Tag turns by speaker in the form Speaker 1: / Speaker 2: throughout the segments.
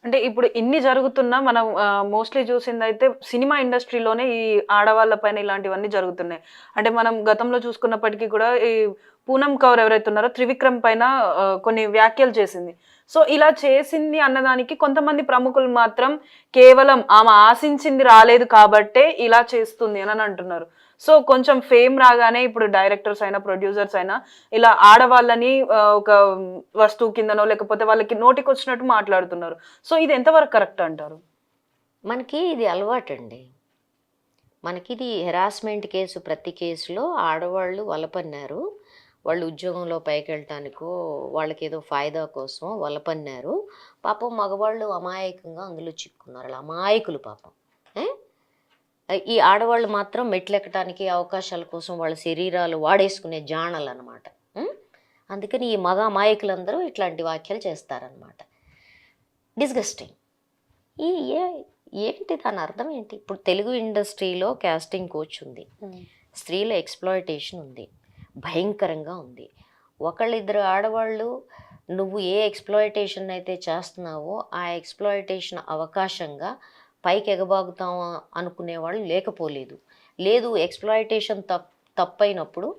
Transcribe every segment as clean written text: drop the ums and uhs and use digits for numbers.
Speaker 1: అంటే ఇప్పుడు ఇన్ని జరుగుతున్నా మనం మోస్ట్‌లీ చూసిందైతే సినిమా ఇండస్ట్రీలోనే ఈ ఆడవాళ్ళ పైన ఇలాంటివన్నీ జరుగుతున్నాయి. అంటే మనం గతంలో చూసుకున్నప్పటికీ కూడా ఈ పూనమ్ కౌర్ ఎవరైతే ఉన్నారో త్రివిక్రమ్ పైన కొన్ని వ్యాఖ్యలు చేసింది. సో, ఇలా చేసింది అన్నదానికి కొంతమంది ప్రముఖులు మాత్రం కేవలం ఆమె ఆశించింది రాలేదు కాబట్టే ఇలా చేస్తుంది అని అంటున్నారు. సో, కొంచెం ఫేమ్ రాగానే ఇప్పుడు డైరెక్టర్స్ అయినా, ప్రొడ్యూసర్స్ అయినా ఇలా ఆడవాళ్ళని ఒక వస్తువు కిందనో లేకపోతే వాళ్ళకి నోటికొచ్చినట్టు మాట్లాడుతున్నారు. సో, ఇది ఎంతవరకు కరెక్ట్ అంటారు?
Speaker 2: మనకి ఇది అలవాటండి. మనకిది హెరాస్మెంట్ కేసు ప్రతి కేసులో ఆడవాళ్ళు వలపన్నారు. వాళ్ళు ఉద్యోగంలో పైకెళ్ళటానికో, వాళ్ళకేదో ఫాయిదా కోసం వలపన్నారు. పాపం మగవాళ్ళు అమాయకంగా అందులో చిక్కున్నారు. అలా అమాయకులు పాపం. ఏ? ఈ ఆడవాళ్ళు మాత్రం మెట్లెక్కటానికి అవకాశాల కోసం వాళ్ళ శరీరాలు వాడేసుకునే జాణలన్నమాట. అందుకని ఈ మగ అమాయకులందరూ ఇట్లాంటి వ్యాఖ్యలు చేస్తారనమాట. డిస్గస్టింగ్. ఈ ఏంటి దాని అర్థం ఏంటి? ఇప్పుడు తెలుగు ఇండస్ట్రీలో కాస్టింగ్ కోచ్ ఉంది, స్త్రీల ఎక్స్‌ప్లాయిటేషన్ ఉంది, భయంకరంగా ఉంది. ఒకళ్ళిద్దరు ఆడవాళ్ళు నువ్వు ఏ ఎక్స్‌ప్లాయిటేషన్ అయితే చేస్తున్నావో ఆ ఎక్స్‌ప్లాయిటేషన్ అవకాశంగా పైకి ఎగబాగుతాం అనుకునే వాళ్ళు లేకపోలేదు. లేదు, ఎక్స్‌ప్లాయిటేషన్ తప్పైనప్పుడు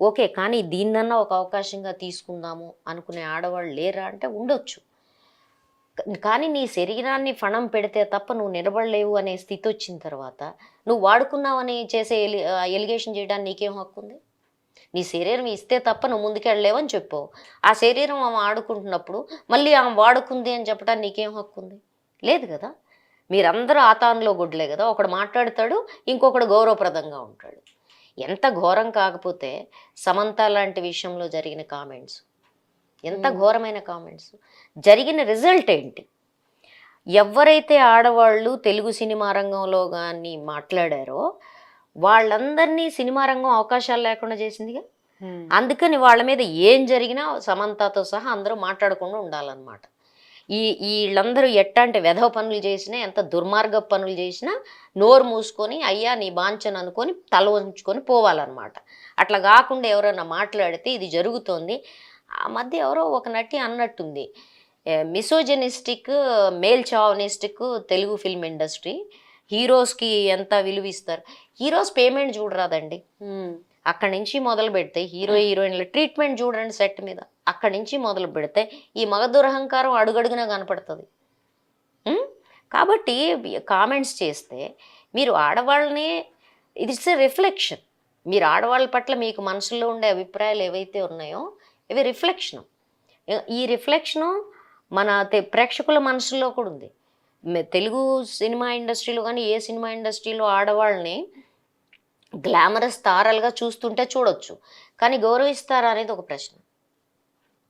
Speaker 2: ఓకే, కానీ దీన్నన్నా ఒక అవకాశంగా తీసుకుందాము అనుకునే ఆడవాళ్ళు లేరా అంటే ఉండొచ్చు. కానీ నీ శరీరాన్ని ఫణం పెడితే తప్ప నువ్వు నిలబడలేవు అనే స్థితి వచ్చిన తర్వాత నువ్వు వాడుకున్నావని చేసే ఎలిగేషన్ చేయడానికి నీకేం హక్కు ఉంది? నీ శరీరం ఇస్తే తప్ప నువ్వు ముందుకెళ్ళలేవని చెప్పు. ఆ శరీరం ఆమె ఆడుకుంటున్నప్పుడు మళ్ళీ ఆమె వాడుకుంది అని చెప్పడానికి నీకేం హక్కు ఉంది? లేదు కదా. మీరందరూ ఆతాన్లో గుడ్లే కదా. ఒకడు మాట్లాడతాడు, ఇంకొకడు గౌరవప్రదంగా ఉంటాడు. ఎంత ఘోరం కాకపోతే సమంత లాంటి విషయంలో జరిగిన కామెంట్స్ ఎంత ఘోరమైన కామెంట్స్. జరిగిన రిజల్ట్ ఏంటి? ఎవరైతే ఆడవాళ్ళు తెలుగు సినిమా రంగంలో కానీ మాట్లాడారో వాళ్ళందరినీ సినిమా రంగం అవకాశాలు లేకుండా చేసిందిగా. అందుకని వాళ్ళ మీద ఏం జరిగినా సమంతతో సహా అందరూ మాట్లాడకుండా ఉండాలన్నమాట. వీళ్ళందరూ ఎట్టాంటి వెధవ పనులు చేసినా, ఎంత దుర్మార్గ పనులు చేసినా నోరు మూసుకొని అయ్యా నీ బాంచను అనుకొని తల వంచుకొని పోవాలన్నమాట. అట్లా కాకుండా ఎవరైనా మాట్లాడితే ఇది జరుగుతోంది. ఆ మధ్య ఎవరో ఒక నటి అన్నట్టుంది, misogynistic, male chauvinistic Telugu film industry. హీరోస్కి ఎంత విలువ ఇస్తారు? హీరోస్ పేమెంట్ చూడరాదండి. అక్కడి నుంచి మొదలు పెడితే హీరోయిన్ల ట్రీట్మెంట్ చూడండి సెట్ మీద. అక్కడి నుంచి మొదలు పెడితే ఈ మగ దురహంకారం అడుగడుగునా కనపడుతుంది. కాబట్టి కామెంట్స్ చేస్తే మీరు ఆడవాళ్ళని, ఇట్స్ ఎ రిఫ్లెక్షన్. మీరు ఆడవాళ్ళ పట్ల మీకు మనసులో ఉండే అభిప్రాయాలు ఏవైతే ఉన్నాయో ఇవి రిఫ్లెక్షను. ఈ రిఫ్లెక్షను మన ప్రేక్షకుల మనసులో కూడా ఉంది. తెలుగు సినిమా ఇండస్ట్రీలో కానీ ఏ సినిమా ఇండస్ట్రీలో ఆడవాళ్ళని గ్లామరస్ తారలుగా చూస్తుంటే చూడొచ్చు, కానీ గౌరవిస్తారా అనేది ఒక ప్రశ్న.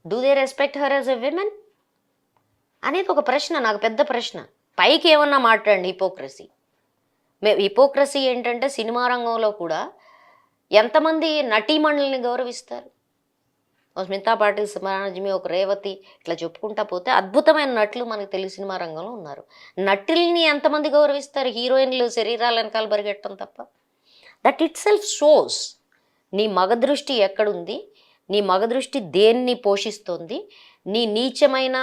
Speaker 2: Do they respect her as a women అనేది ఒక ప్రశ్న, నాకు పెద్ద ప్రశ్న. పైకి ఏమన్నా మాట్లాడండి, హిపోక్రసీ ఏంటంటే సినిమా రంగంలో కూడా ఎంతమంది నటీమణుల్ని గౌరవిస్తారు? స్మితా పాటిల్, సుమరాజ్మి, ఒక రేవతి, ఇట్లా చెప్పుకుంటా పోతే అద్భుతమైన నటులు మనకు తెలుగు సినిమా రంగంలో ఉన్నారు. నటుల్ని ఎంతమంది గౌరవిస్తారు? హీరోయిన్లు శరీరాల వెనకాల పరిగెట్టడం తప్ప. దట్ ఇట్ సెల్ఫ్ షోస్ నీ మగ దృష్టి ఎక్కడుంది, నీ మగ దృష్టి దేన్ని పోషిస్తోంది, నీ నీచమైన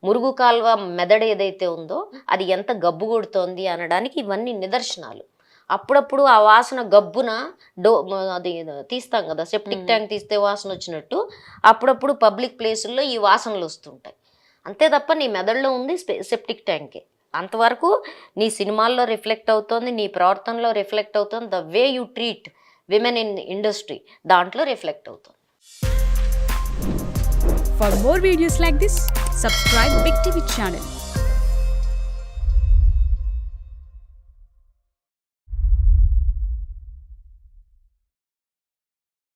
Speaker 2: మురుగు కాల్వ మెదడు ఏదైతే ఉందో అది ఎంత గబ్బు కొడుతోంది అనడానికి ఇవన్నీ నిదర్శనాలు. అప్పుడప్పుడు ఆ వాసన గబ్బున అది తీస్తాం కదా, సెప్టిక్ ట్యాంక్ తీస్తే వాసన వచ్చినట్టు అప్పుడప్పుడు పబ్లిక్ ప్లేసుల్లో ఈ వాసనలు వస్తుంటాయి. అంతే తప్ప నీ మెదడులో ఉంది సెప్టిక్ ట్యాంకే. అంతవరకు నీ సినిమాల్లో రిఫ్లెక్ట్ అవుతోంది, నీ ప్రవర్తనలో రిఫ్లెక్ట్ అవుతోంది. The way you treat women in industry దాంట్లో రిఫ్లెక్ట్ అవుతుంది.
Speaker 3: For more videos like this, subscribe Big TV channel.